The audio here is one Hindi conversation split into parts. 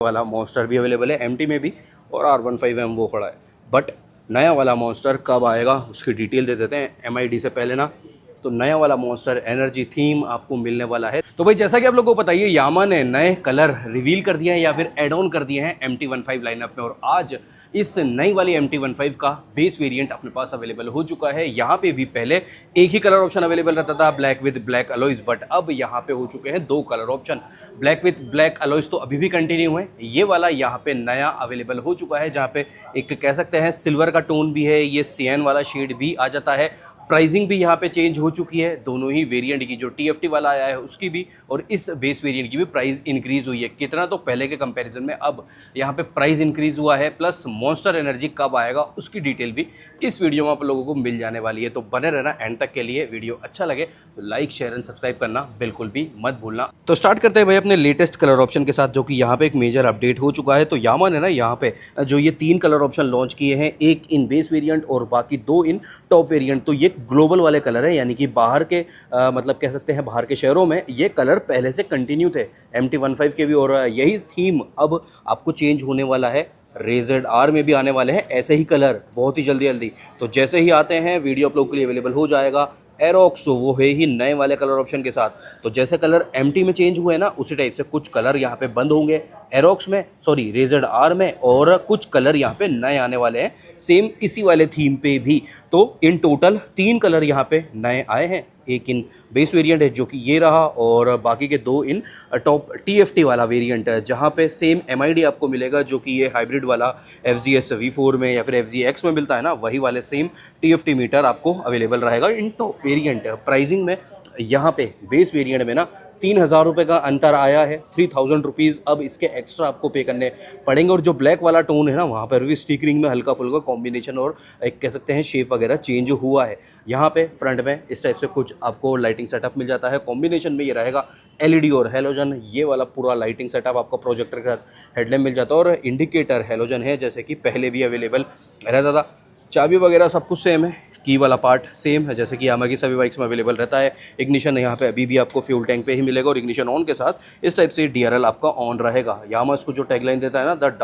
वाला मॉन्स्टर भी अवेलेबल है एमटी में भी, और R15M वो खड़ा है। बट नया वाला मॉन्स्टर कब आएगा उसकी डिटेल दे देते हैं एमआईडी से पहले ना। तो नया वाला मॉन्स्टर एनर्जी थीम आपको मिलने वाला है। तो भाई जैसा कि आप लोगों को बताइए, यामा ने नए कलर रिवील कर दिए हैं या फिर एड ऑन कर दिए हैं MT15 लाइनअप में, और आज इस नई वाली MT15 का बेस वेरिएंट अपने पास अवेलेबल हो चुका है। यहाँ पे भी पहले एक ही कलर ऑप्शन अवेलेबल रहता था, black with black alloys, but अब यहाँ पे हो चुके हैं 2 colour option. Black with black alloys तो अभी भी कंटिन्यू है, ये वाला यहाँ पे नया अवेलेबल हो चुका है, जहाँ पे एक कह सकते हैं सिल्वर का टोन भी है, ये सियान वाला शेड भी आ जाता है। प्राइसिंग भी यहाँ पे चेंज हो चुकी है, दोनों ही वेरिएंट की, जो TFT वाला आया है उसकी भी और इस बेस वेरिएंट की भी प्राइस इंक्रीज हुई है। कितना, तो पहले के कंपैरिजन में अब यहाँ पे प्राइस इंक्रीज हुआ है। प्लस मॉन्स्टर एनर्जी कब आएगा उसकी डिटेल भी इस वीडियो में आप लोगों को मिल जाने वाली है। तो बने रहना एंड तक के लिए। वीडियो अच्छा लगे तो लाइक शेयर एंड सब्सक्राइब करना बिल्कुल भी मत भूलना। तो स्टार्ट करते हैं भाई अपने लेटेस्ट कलर ऑप्शन के साथ, जो कि यहाँ पे एक मेजर अपडेट हो चुका है। तो यामा ने ना यहाँ पे जो ये 3 कलर ऑप्शन लॉन्च किए हैं, एक इन बेस वेरिएंट और बाकी 2 इन टॉप वेरिएंट। तो ये ग्लोबल वाले कलर है, यानी कि बाहर के मतलब कह सकते हैं बाहर के शहरों में ये कलर पहले से कंटिन्यू थे MT15 के भी, और यही थीम अब आपको चेंज होने वाला है। RZR में भी आने वाले हैं ऐसे ही कलर बहुत ही जल्दी जल्दी। तो जैसे ही आते हैं वीडियो आप लोगों के लिए अवेलेबल हो जाएगा। एरोक्स वो है ही नए वाले कलर ऑप्शन के साथ। तो जैसे कलर MT में चेंज हुए ना, उसी टाइप से कुछ कलर यहाँ पे बंद होंगे एरोक्स में, सॉरी RZR में, और कुछ कलर यहाँ पे नए आने वाले हैं सेम इसी वाले थीम पे भी। तो इन टोटल 3 कलर यहाँ पे नए आए हैं, एक इन बेस वेरिएंट है जो कि ये रहा, और बाकी के 2 इन टॉप TFT वाला वेरिएंट है, जहाँ पे सेम MID आपको मिलेगा, जो कि ये हाइब्रिड वाला FGS V4 में या फिर FGX में मिलता है ना, वही वाले सेम TFT मीटर आपको अवेलेबल रहेगा इन टॉप वेरिएंट। प्राइसिंग में यहाँ पे बेस वेरिएंट में ना 3000 रुपये का अंतर आया है, 3000 रुपीज़ अब इसके एक्स्ट्रा आपको पे करने पड़ेंगे। और जो ब्लैक वाला टोन है ना, वहाँ पर भी स्टिकरिंग में हल्का फुल्का कॉम्बिनेशन और एक कह सकते हैं शेप वगैरह चेंज हुआ है। यहाँ पे फ्रंट में इस टाइप से कुछ आपको लाइटिंग सेटअप मिल जाता है, कॉम्बिनेशन में ये रहेगा LED और हेलोजन, ये वाला पूरा लाइटिंग सेटअप आपको प्रोजेक्टर के साथ हेडलैम्प मिल जाता है, और इंडिकेटर हेलोजन है जैसे कि पहले भी अवेलेबल रहता था। चाबी वगैरह सब कुछ सेम है, की वाला पार्ट सेम है जैसे कि यामा की सभी बाइक्स में अवेलेबल रहता है। इग्निशन यहाँ पे अभी भी आपको फ्यूल टैंक पे ही मिलेगा, और इग्निशन ऑन के साथ इस टाइप से DRL आपका ऑन रहेगा। यामा इसको जो टैगलाइन देता है ना, the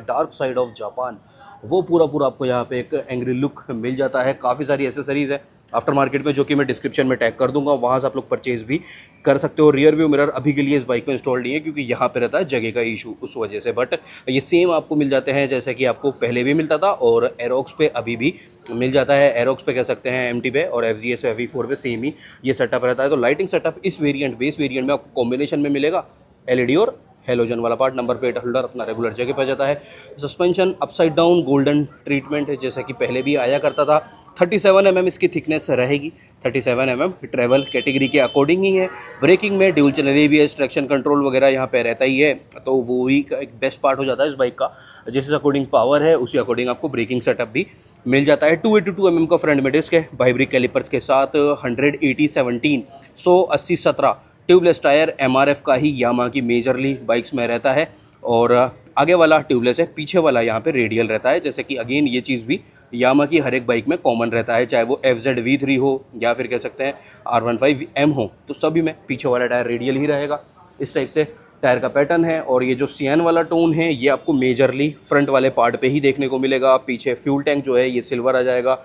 dark side of Japan, वो पूरा आपको यहाँ पे एक एंग्री लुक मिल जाता है। काफ़ी सारी एसेसरीज़ है आफ्टर मार्केट में, जो कि मैं डिस्क्रिप्शन में टैग कर दूंगा, वहाँ से आप लोग परचेज भी कर सकते हो। रियर व्यू मिरर अभी के लिए इस बाइक में इंस्टॉल नहीं है, क्योंकि यहाँ पे रहता है जगह का इशू, उस वजह से। बट ये सेम आपको मिल जाते हैं जैसे कि आपको पहले भी मिलता था, और एरोक्स पे अभी भी मिल जाता है। एरोक्स पे कह सकते हैं MT पे, और FGS V4 पे सेम ही ये सेटअप रहता है। तो लाइटिंग सेटअप इस वेरिएंट बेस वेरिएंट में आपको कॉम्बिनेशन में मिलेगा, LED और हेलोजन वाला पार्ट। नंबर प्लेट होल्डर अपना रेगुलर जगह पर जाता है। Suspension upside down golden treatment है, जैसा कि पहले भी आया करता था। 37 mm इसकी थिकनेस रहेगी, 37 mm ट्रैवल कैटेगरी के अकॉर्डिंग ही है। ब्रेकिंग में dual channel ABS, traction control वगैरह यहाँ पे रहता ही है, तो वो ही एक बेस्ट पार्ट हो जाता है इस बाइक का। जिस अकॉर्डिंग पावर है उसी अकॉर्डिंग आपको ब्रेकिंग सेटअप भी मिल जाता है। 282 mm का फ्रंट में डिस्क है, वाइब्रिक कैलिपर्स के साथ 180/17 180/17 ट्यूबलेस टायर MRF का ही यामा की मेजरली बाइक्स में रहता है, और आगे वाला ट्यूबलेस है, पीछे वाला यहाँ पे रेडियल रहता है, जैसे कि अगेन ये चीज़ भी यामा की हर एक बाइक में कॉमन रहता है, चाहे वो FZ V3 हो या फिर कह सकते हैं R15M हो, तो सभी में पीछे वाला टायर रेडियल ही रहेगा। इस टाइप से टायर का पैटर्न है, और ये जो सियान वाला टोन है ये आपको मेजरली फ्रंट वाले पार्ट पे ही देखने को मिलेगा। पीछे फ्यूल टैंक जो है ये सिल्वर आ जाएगा,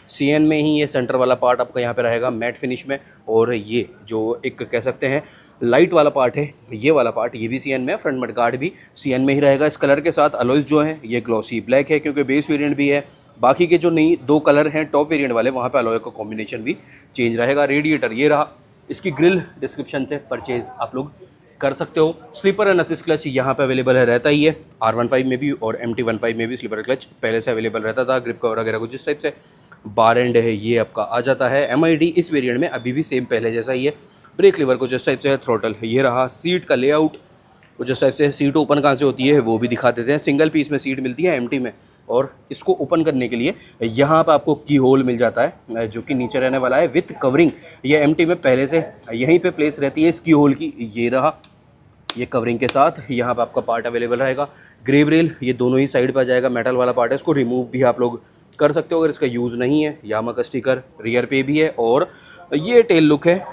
CN में ही ये सेंटर वाला पार्ट आपका यहाँ पे रहेगा मैट फिनिश में, और ये जो एक कह सकते हैं लाइट वाला पार्ट है, ये वाला पार्ट ये भी CN में है, फ्रंट मड गार्ड भी CN में ही रहेगा। इस कलर के साथ अलॉयज जो है ये ग्लॉसी ब्लैक है, क्योंकि बेस वेरिएंट भी है। बाकी के जो नई 2 कलर हैं टॉप वेरिएंट वाले, वहाँ पे अलॉय का कॉम्बिनेशन भी चेंज रहेगा। रेडिएटर ये रहा, इसकी ग्रिल डिस्क्रिप्शन से परचेज आप लोग कर सकते हो। स्लीपर एंड असिस्ट क्लच यहाँ पे अवेलेबल है, रहता ही है। R15 में भी और MT15 में भी स्लीपर क्लच पहले से अवेलेबल रहता था। ग्रिप कवर वगैरह कुछ इस टाइप से। बार एंड है ये आपका आ जाता है। MID इस वेरिएंट में अभी भी सेम पहले जैसा ही है। ब्रेक लीवर कुछ इस टाइप से है। थ्रोटल ये रहा। सीट का लेआउट कुछ इस टाइप से। सीट ओपन कहाँ से होती है वो भी दिखा देते हैं। सिंगल पीस में सीट मिलती है MT में, और इसको ओपन करने के लिए यहाँ पर आपको की होल मिल जाता है, जो कि नीचे रहने वाला है विथ कवरिंग। ये MT में पहले से यहीं पे प्लेस रहती है इस की होल की। ये रहा, ये कवरिंग के साथ यहाँ पे आपका पार्ट अवेलेबल रहेगा। ग्रेव रेल ये दोनों ही साइड पर आ जाएगा। मेटल वाला पार्ट है, इसको रिमूव भी आप लोग कर सकते हो अगर इसका यूज़ नहीं है। यामा का स्टिकर रियर पे भी है, और ये टेल लुक है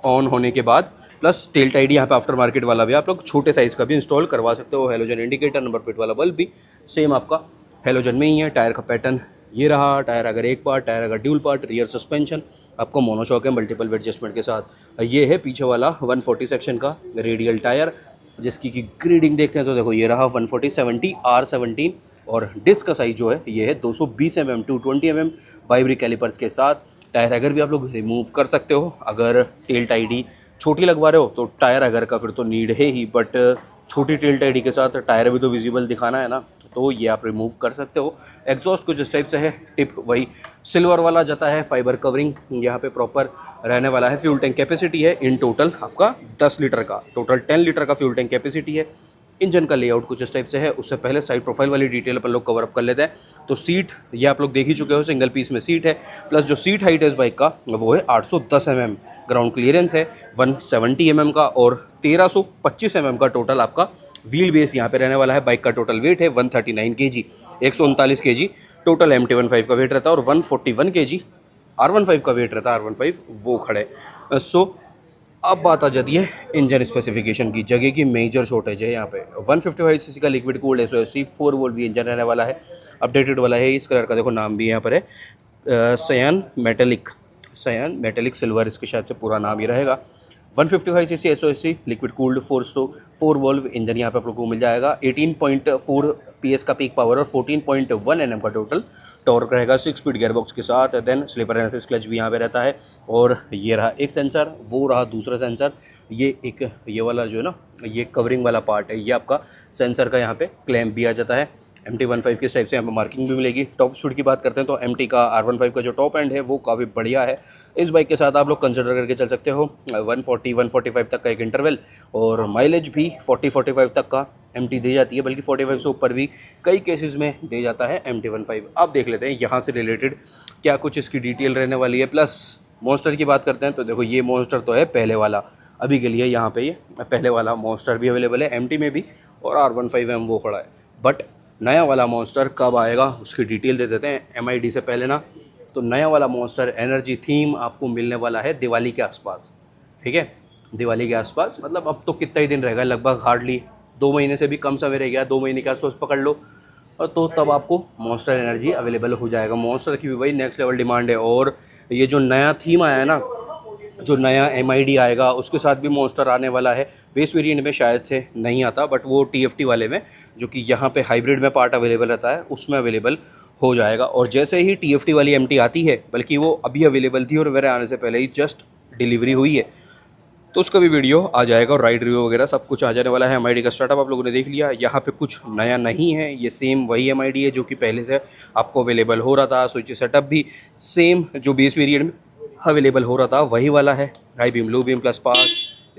ऑन होने के बाद। प्लस टेल टाइड यहाँ पे आफ्टर मार्केट वाला भी आप लोग छोटे साइज़ का भी इंस्टॉल करवा सकते हो। हेलोजन इंडिकेटर, नंबर प्लेट वाला बल्ब भी सेम आपका हेलोजन में ही है। टायर का पैटर्न ये रहा, टायर अगर एक पार्ट, टायर अगर ड्यूल पार्ट, रियर सस्पेंशन आपको मोनोशॉक है मल्टीपल एडजस्टमेंट के साथ। ये है पीछे वाला 140 सेक्शन का रेडियल टायर, जिसकी की ग्रेडिंग देखते हैं तो देखो ये रहा 140/70 R17 और डिस्क का साइज़ जो है ये है 220 mm 220 mm बाइब्री कैलिपर्स के साथ। टायर अगर भी आप लोग रिमूव कर सकते हो, अगर टेल टाइडी छोटी लगवा रहे हो तो टायर अगर का फिर तो नीड है ही, बट छोटी टेल टाइडी के साथ टायर भी तो विजिबल दिखाना है ना, तो ये आप रिमूव कर सकते हो। एग्जॉस्ट कुछ इस टाइप से है, टिप वही सिल्वर वाला जाता है, फाइबर कवरिंग यहाँ पे प्रॉपर रहने वाला है। फ्यूल टैंक कैपेसिटी है इन टोटल आपका 10 लीटर का, टोटल 10 लीटर का फ्यूल टैंक कैपेसिटी है। इंजन का लेआउट कुछ इस टाइप से है। उससे पहले साइड प्रोफाइल वाली डिटेल अपन लोग कवर अप कर लेते हैं। तो सीट ये आप लोग देख ही चुके हो, सिंगल पीस में सीट है, प्लस जो सीट हाइट है इस बाइक का वो है 810 mm, ग्राउंड क्लियरेंस है 170 mm का और 1325 mm का टोटल आपका व्हील बेस यहाँ पे रहने वाला है। बाइक का टोटल वेट है 139 kg, 139 kg टोटल MT-15 का वेट रहता है और 141 kg R15 का वेट रहता है। R15 वो खड़े। सो अब बात आ जाती है इंजन स्पेसिफिकेशन की। जगह की मेजर शॉर्टेज है यहाँ पे। 155 सीसी का लिक्विड कूल्ड SOFC 4 वोल्ट भी इंजन रहने वाला है, अपडेटेड वाला है। इस कलर का देखो नाम भी यहाँ पर है सयान मेटेलिक सिल्वर, इसके शायद से पूरा नाम ही रहेगा। 155 CC SOFC liquid cooled 4 valve engine यहाँ पे आप लोगों को मिल जाएगा। 18.4 PS का पीक पावर और 14.1 Nm का टोटल टॉर्क रहेगा 6 स्पीड गियरबॉक्स के साथ। देन स्लीपर एनालिसिस क्लच भी यहाँ पे रहता है। और ये रहा एक सेंसर, वो रहा दूसरा सेंसर। ये वाला जो है ना, ये कवरिंग वाला पार्ट है, ये आपका सेंसर का यहाँ पे क्लैंप भी आ जाता है। MT-15 के टाइप से यहाँ पे मार्किंग भी मिलेगी। टॉप स्पीड की बात करते हैं तो MT का R15 का जो टॉप एंड है वो काफ़ी बढ़िया है। इस बाइक के साथ आप लोग कंसिडर करके चल सकते हो 140-145 तक का एक इंटरवल, और माइलेज भी 40-45 तक का MT दे जाती है, बल्कि 45 से ऊपर भी कई केसेस में दे जाता है MT-15। अब देख लेते हैं यहाँ से रिलेटेड क्या कुछ इसकी डिटेल रहने वाली है। प्लस मॉन्स्टर की बात करते हैं तो देखो ये मॉन्स्टर तो है पहले वाला, अभी के लिए यहाँ पे ये पहले वाला मॉन्स्टर भी अवेलेबल है MT में भी, और R15M वो खड़ा है। बट नया वाला मॉन्स्टर कब आएगा उसकी डिटेल दे देते हैं MID से पहले ना। तो नया वाला मॉन्स्टर एनर्जी थीम आपको मिलने वाला है दिवाली के आसपास, ठीक है, दिवाली के आसपास। मतलब अब तो कितना ही दिन रहेगा, लगभग हार्डली 2 महीने से भी कम समय रह गया, 2 महीने के आसपास पकड़ लो, और तो तब आपको मॉन्स्टर एनर्जी अवेलेबल हो जाएगा। मॉन्स्टर की भी भाई नेक्स्ट लेवल डिमांड है। और ये जो नया थीम आया है ना, जो नया MID आएगा उसके साथ भी मॉन्स्टर आने वाला है। बेस वेरिएंट में शायद से नहीं आता, बट वो TFT वाले में, जो कि यहाँ पे हाइब्रिड में पार्ट अवेलेबल रहता है, उसमें अवेलेबल हो जाएगा। और जैसे ही TFT वाली MT आती है, बल्कि वो अभी अवेलेबल थी और मेरे आने से पहले ही जस्ट डिलीवरी हुई है, तो उसका भी वीडियो आ जाएगा और राइड रिव्यू वगैरह सब कुछ आ जाने वाला है। MID का स्टार्टअप आप लोगों ने देख लिया। यहाँ पे कुछ नया नहीं है, ये सेम वही MID है जो कि पहले से आपको अवेलेबल हो रहा था। स्विच सेटअप भी सेम जो बेस वेरिएंट में अवेलेबल हो रहा था वही वाला है। High beam, low beam, plus pass,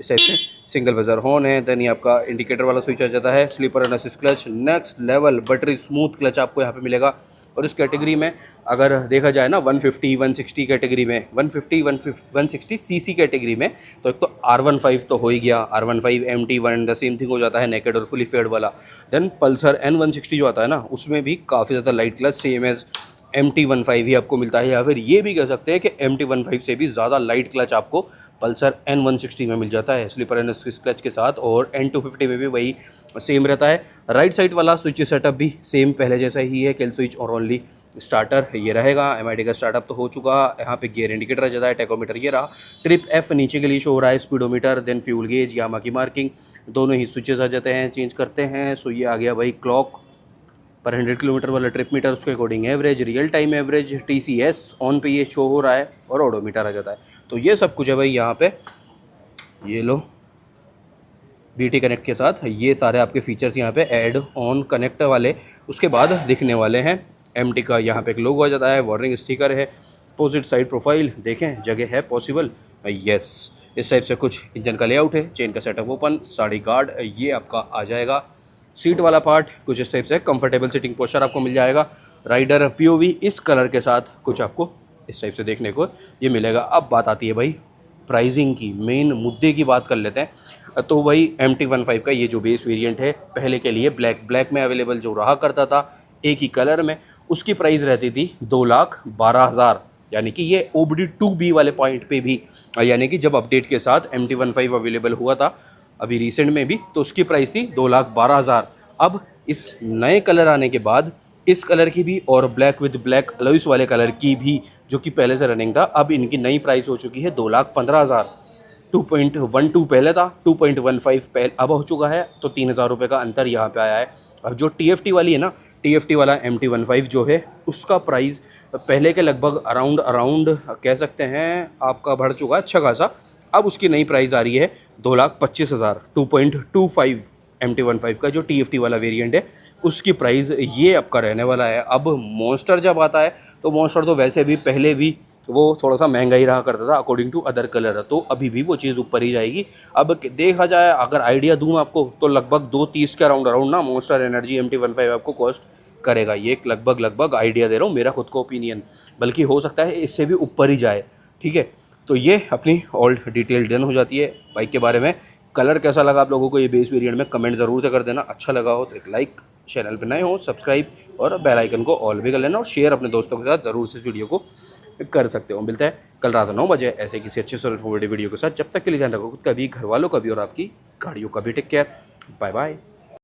इस टाइप से सिंगल बजर हॉर्न है। देन ये आपका इंडिकेटर वाला स्विच आ जाता है। Slipper analysis clutch, next level buttery smooth clutch आपको यहाँ पे मिलेगा। और इस कैटेगरी में अगर देखा जाए ना 150-160 कैटेगरी में, 150-160 सीसी कैटेगरी में, तो एक तो R15 तो हो ही गया, R15 MT1 the same thing हो जाता है, नेकेड और फुली फेड वाला। देन पल्सर N160 जो आता है ना, उसमें भी काफ़ी ज़्यादा light clutch same as MT-15 ही आपको मिलता है, या फिर ये भी कह सकते हैं कि MT-15 से भी ज़्यादा लाइट क्लच आपको पल्सर N160 में मिल जाता है स्लीपर एनालिसिस क्लच के साथ। और N250 में भी वही सेम रहता है। राइट साइड वाला स्विच सेटअप भी सेम पहले जैसा ही है, किल स्विच और ओनली स्टार्टर ये रहेगा। MID का स्टार्टअप तो हो चुका। यहाँ पे गियर इंडिकेटर आ जाता है, टेकोमीटर ये रहा, ट्रिप F नीचे के लिए शो हो रहा है, स्पीडोमीटर, देन फ्यूल गेज, यामा की मार्किंग, दोनों ही स्विचेस आ जाते हैं, चेंज करते हैं। सो ये आ गया भाई क्लॉक पर 100 किलोमीटर वाला ट्रिप मीटर, उसके according average, real time average, TCS on पे ये शो हो रहा है, और ओडोमीटर आ जाता है। तो ये सब कुछ है भाई यहाँ पे। ये लो BT कनेक्ट के साथ ये सारे आपके फीचर्स यहाँ पे ऐड ऑन कनेक्ट वाले उसके बाद दिखने वाले हैं। MT का यहाँ पे एक लोगो आ जाता है, वार्निंग स्टिकर है, अपोजिट साइड प्रोफाइल देखें, जगह है पॉसिबल, यस। इस टाइप से कुछ इंजन का लेआउट है, चेन का सेटअप ओपन, साड़ी गार्ड ये आपका आ जाएगा। सीट वाला पार्ट कुछ इस टाइप से, कंफर्टेबल सीटिंग पोस्चर आपको मिल जाएगा। राइडर POV इस कलर के साथ कुछ आपको इस टाइप से देखने को ये मिलेगा। अब बात आती है भाई प्राइसिंग की, मेन मुद्दे की बात कर लेते हैं। तो भाई MT-15 का ये जो बेस वेरिएंट है, पहले के लिए ब्लैक में अवेलेबल जो रहा करता था एक ही कलर में, उसकी प्राइस रहती थी 2,12,000 यानी कि ये OBD2B वाले पॉइंट पे भी, यानी कि जब अपडेट के साथ MT15 अवेलेबल हुआ था अभी रिसेंट में भी, तो उसकी प्राइस थी 2,12,000। अब इस नए कलर आने के बाद इस कलर की भी और ब्लैक विद ब्लैक अलॉयस वाले कलर की भी, जो कि पहले से रनिंग था, अब इनकी नई प्राइस हो चुकी है 2,15,000। 2.12 पहले था, 2.15 पहले अब हो चुका है, तो 3,000 रुपये का अंतर यहाँ पे आया है। अब जो TFT वाली है ना, TFT वाला MT15 जो है उसका प्राइस पहले के लगभग अराउंड अराउंड कह सकते हैं आपका बढ़ चुका है अच्छा खासा। अब उसकी नई प्राइस आ रही है 2,25,000। 2.25 MT15 का जो TFT वाला वेरिएंट है उसकी प्राइस ये आपका रहने वाला है। अब मॉन्स्टर जब आता है तो मॉन्स्टर तो वैसे भी पहले भी वो थोड़ा सा महंगा ही रहा करता था अकॉर्डिंग टू अदर कलर, तो अभी भी वो चीज़ ऊपर ही जाएगी। अब देखा जाए, अगर आइडिया दूँ आपको, तो लगभग 2,30 के अराउंड अराउंड ना मॉन्स्टर एनर्जी MT15 आपको कॉस्ट करेगा। ये एक लगभग आइडिया दे रहा हूँ, मेरा खुद का ओपिनियन, बल्कि हो सकता है इससे भी ऊपर ही जाए। ठीक है, तो ये अपनी ऑल डिटेल डन हो जाती है बाइक के बारे में। कलर कैसा लगा आप लोगों को ये बेस वेरिएंट में कमेंट ज़रूर से कर देना। अच्छा लगा हो तो एक लाइक, चैनल पर नए हो सब्सक्राइब और बेल आइकन को ऑल भी कर लेना, और शेयर अपने दोस्तों के साथ ज़रूर से इस वीडियो को कर सकते हो। मिलता है कल रात 9 बजे ऐसे किसी अच्छे से इन्फॉर्मेटिव वीडियो के साथ। जब तक के लिए ध्यान रखो खुद का भी, घर वालों का भी, और आपकी गाड़ियों का भी। Take care, bye bye.